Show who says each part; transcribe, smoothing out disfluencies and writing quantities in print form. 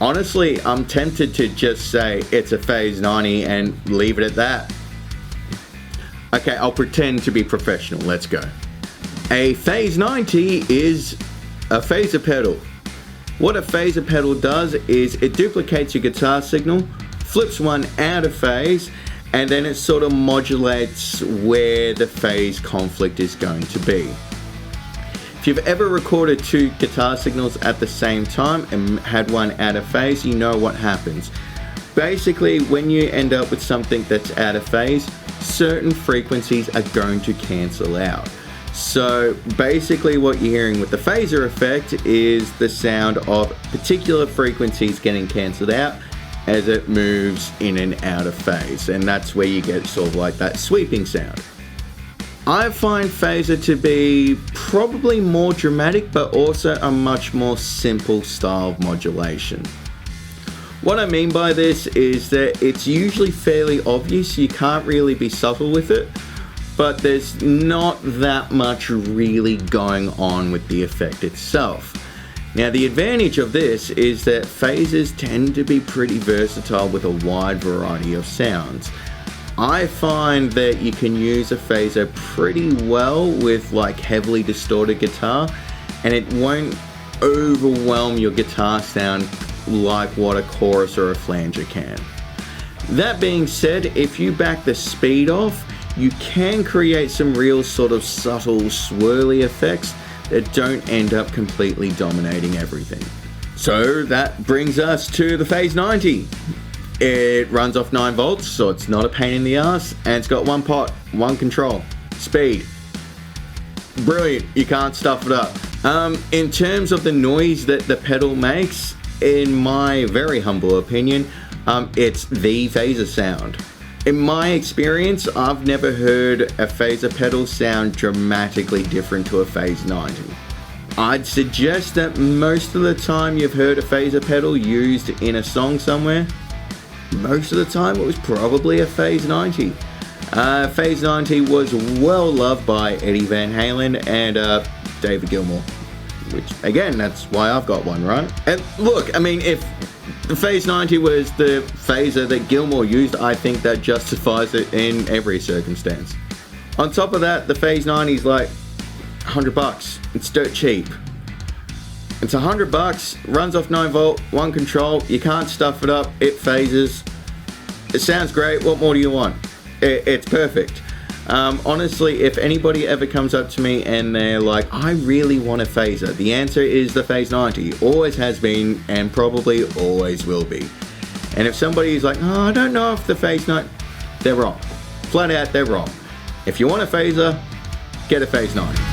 Speaker 1: Honestly, I'm tempted to just say it's a Phase 90 and leave it at that. Okay, I'll pretend to be professional. Let's go. A Phase 90 is a phaser pedal. What a phaser pedal does is it duplicates your guitar signal, flips one out of phase, and then it sort of modulates where the phase conflict is going to be. If you've ever recorded two guitar signals at the same time and had one out of phase, you know what happens. Basically, when you end up with something that's out of phase, certain frequencies are going to cancel out. So basically what you're hearing with the phaser effect is the sound of particular frequencies getting cancelled out as it moves in and out of phase, and that's where you get sort of like that sweeping sound. I find phaser to be probably more dramatic, but also a much more simple style of modulation. What I mean by this is that it's usually fairly obvious, you can't really be subtle with it, but there's not that much really going on with the effect itself. Now the advantage of this is that phasers tend to be pretty versatile with a wide variety of sounds. I find that you can use a phaser pretty well with like heavily distorted guitar, and it won't overwhelm your guitar sound like what a chorus or a flanger can. That being said, if you back the speed off, you can create some real sort of subtle swirly effects that don't end up completely dominating everything. So that brings us to the Phase 90. It runs off 9 volts, so it's not a pain in the ass, and it's got one pot, one control, speed. Brilliant, you can't stuff it up. In terms of the noise that the pedal makes, in my very humble opinion, it's the phaser sound. In my experience, I've never heard a phaser pedal sound dramatically different to a Phase 90. I'd suggest that most of the time you've heard a phaser pedal used in a song somewhere, most of the time it was probably a Phase 90. Phase 90 was well loved by Eddie Van Halen and David Gilmour, which again, that's why I've got one, right? And look, I mean, if the Phase 90 was the phaser that Gilmour used, I think that justifies it in every circumstance. On top of that, the Phase 90 is like $100. It's dirt cheap. It's $100, runs off 9 volt, one control, you can't stuff it up, it phases. It sounds great, what more do you want? It's perfect. Honestly, if anybody ever comes up to me and they're like, I really want a phaser, the answer is the Phase 90. Always has been and probably always will be. And if somebody's like, oh, I don't know if the Phase 90, they're wrong. Flat out, they're wrong. If you want a phaser, get a Phase 90.